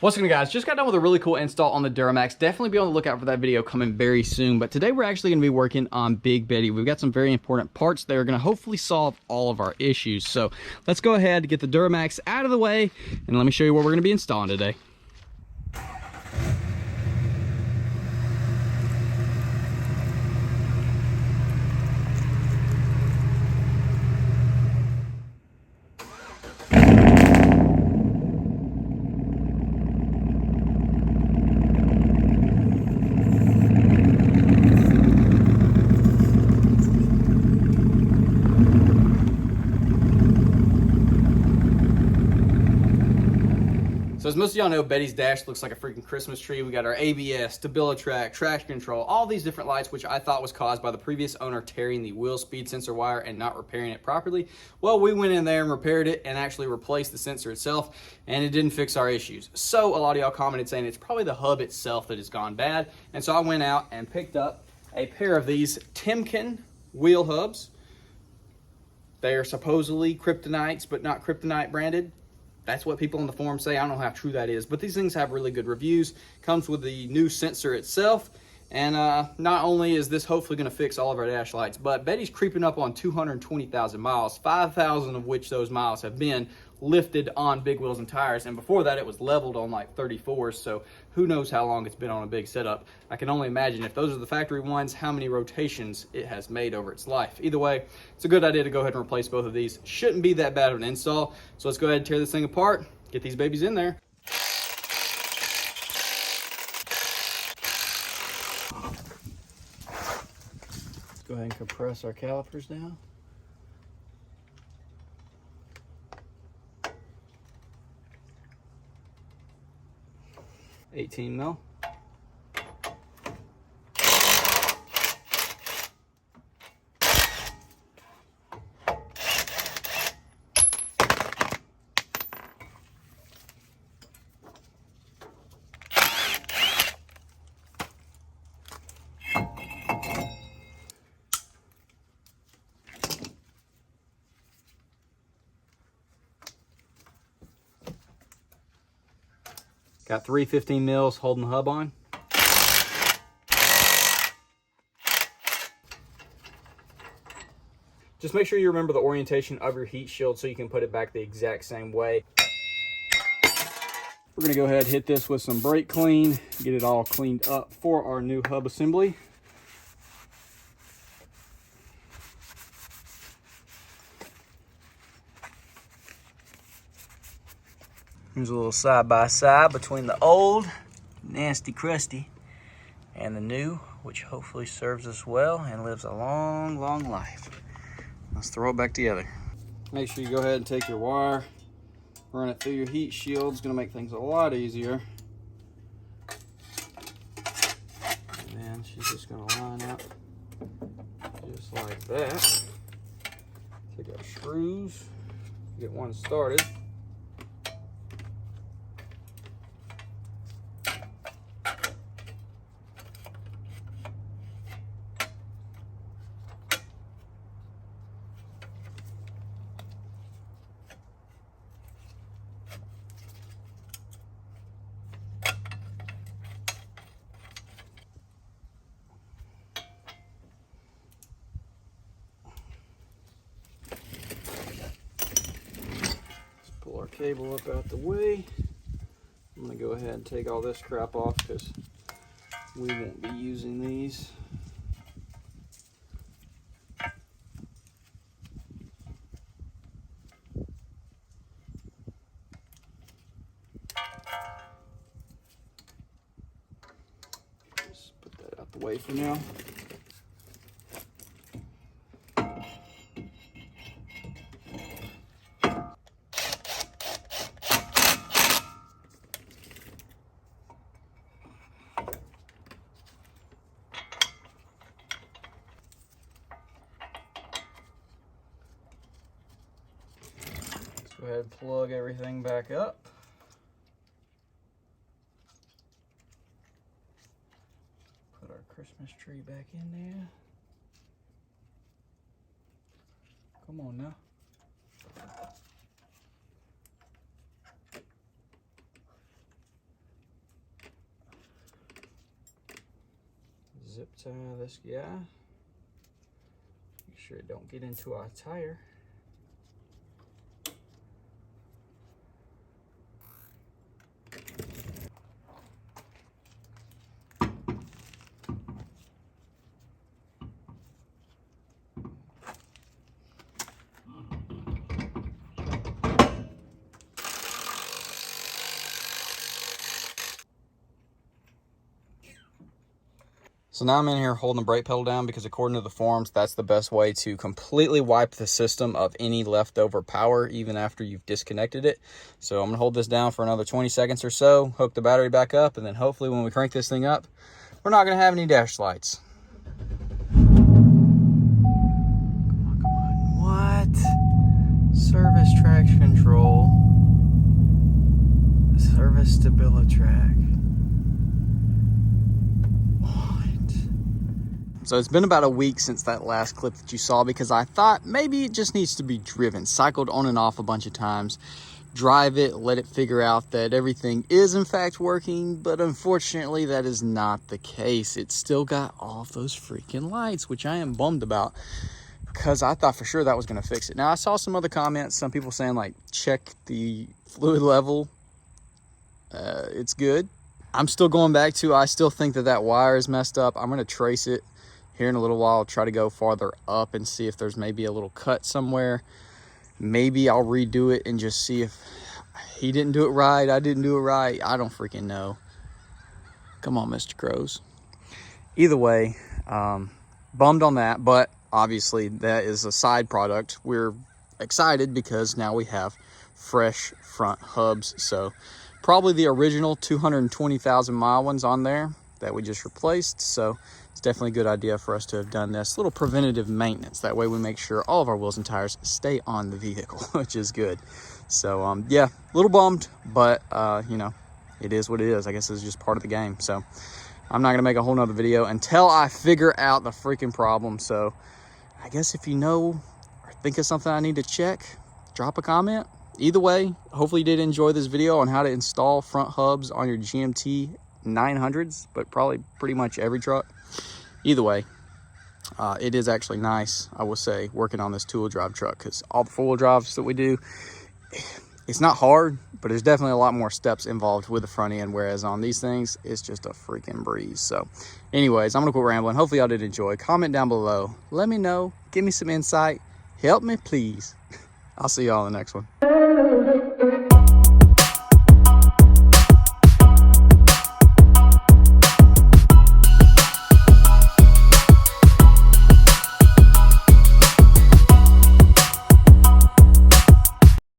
What's going on, guys? Just got done with a really cool install on the Duramax. Definitely be on the lookout for that video coming very soon. But today we're actually going to be working on Big Betty. We've got some very important parts that are going to hopefully solve all of our issues. So let's go ahead and get the Duramax out of the way and let me show you what we're going to be installing today. So as most of y'all know, Betty's dash looks like a freaking Christmas tree. We got our ABS, StabiliTrak, traction control, all these different lights, which I thought was caused by the previous owner tearing the wheel speed sensor wire and not repairing it properly. Well, we went in there and repaired it and actually replaced the sensor itself, and it didn't fix our issues. So a lot of y'all commented saying it's probably the hub itself that has gone bad. And so I went out and picked up a pair of these Timken wheel hubs. They are supposedly kryptonites, but not kryptonite branded. That's what people on the forum say. I don't know how true that is, but these things have really good reviews. Comes with the new sensor itself. And not only is this hopefully going to fix all of our dash lights, but Betty's creeping up on 220,000 miles, 5,000 of which those miles have been lifted on big wheels and tires. And before that, it was leveled on like 34s. So who knows how long it's been on a big setup. I can only imagine if those are the factory ones, how many rotations it has made over its life. Either way, it's a good idea to go ahead and replace both of these. Shouldn't be that bad of an install. So let's go ahead and tear this thing apart, get these babies in there. Go ahead and compress our calipers down. $18 mil. Got 3 15 mils holding the hub on. Just make sure you remember the orientation of your heat shield so you can put it back the exact same way. We're gonna go ahead and hit this with some brake clean, get it all cleaned up for our new hub assembly. Here's a little side-by-side between the old, nasty, crusty, and the new, which hopefully serves us well and lives a long, long life. Let's throw it back together. Make sure you go ahead and take your wire, run it through your heat shield. It's gonna make things a lot easier. And then she's just gonna line up just like that. Take our screws, get one started. Pull our cable up out the way. I'm gonna go ahead and take all this crap off because we won't be using these. Just put that out the way for now. Go ahead and plug everything back up. Put our Christmas tree back in there. Come on now. zip tie this guy. Make sure it don't get into our tire. So now I'm in here holding the brake pedal down because according to the forums, that's the best way to completely wipe the system of any leftover power, even after you've disconnected it. So I'm gonna hold this down for another 20 seconds or so, hook the battery back up, and then hopefully when we crank this thing up, we're not gonna have any dash lights. Come on, what? Service traction control. Service StabiliTrak. So it's been about a week since that last clip that you saw because I thought maybe it just needs to be driven, cycled on and off a bunch of times, drive it, let it figure out that everything is in fact working, but unfortunately that is not the case. It's still got all of those freaking lights, which I am bummed about because I thought for sure that was going to fix it. Now I saw some other comments, some people saying like, check the fluid level, it's good. I'm still going back to, I still think that that wire is messed up. I'm going to trace it here in a little while, try to go farther up and see if there's maybe a little cut somewhere. Maybe I'll redo it and just see if he didn't do it right, I didn't do it right. I don't freaking know. Come on, Mr. Crows. Either way, bummed on that, but obviously that is a side product. We're excited because now we have fresh front hubs. So probably the original 220,000 mile ones on there that we just replaced. So it's definitely a good idea for us to have done this little preventative maintenance. That way we make sure all of our wheels and tires stay on the vehicle, which is good. So yeah, a little bummed, but you know, it is what it is. I guess it's just part of the game. So I'm not gonna make a whole nother video until I figure out the freaking problem. So I guess if you know or think of something I need to check, drop a comment. Either way, hopefully you did enjoy this video on how to install front hubs on your GMT 900s, but probably pretty much every truck. Either way, it is actually nice, I will say, working on this two-wheel drive truck, because all the four-wheel drives that we do, it's not hard, but there's definitely a lot more steps involved with the front end, whereas on these things, it's just a freaking breeze. So anyways, I'm gonna quit rambling. Hopefully y'all did enjoy. Comment down below, let me know, give me some insight, help me please. I'll see y'all in the next one.